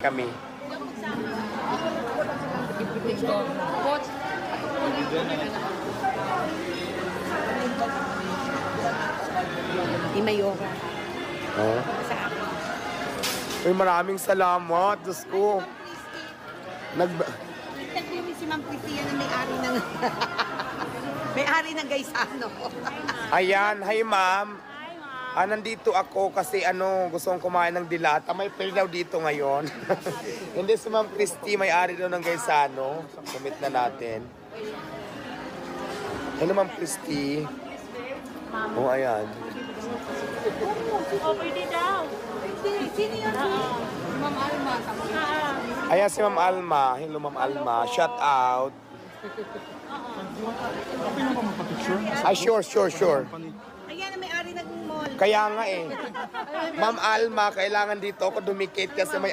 kami. Ni Mayora. Oh. Sa akin. Uy, maraming salamat. Diyos ko. Nagtagpili si Ma'am Cristina na may-ari ng... may-ari ng Gaisano. Ayan, hi ma'am. Nandito ako kasi gusto kong kumain ng dilata. May fair daw dito ngayon. Hindi si Ma'am Christy, may-ari daw ng Gaisano. Sumit na natin. Hello Ma'am Christy. Oh, ayan. Oh, pwede daw. Sino yan? Ma'am Alma. Ayan si Ma'am Alma. Hello Ma'am Alma. Shout out. Ay, sure. Ayan na may-ari ng mall. Kaya nga eh. Ma'am Alma, kailangan dito ako dumikit kasi may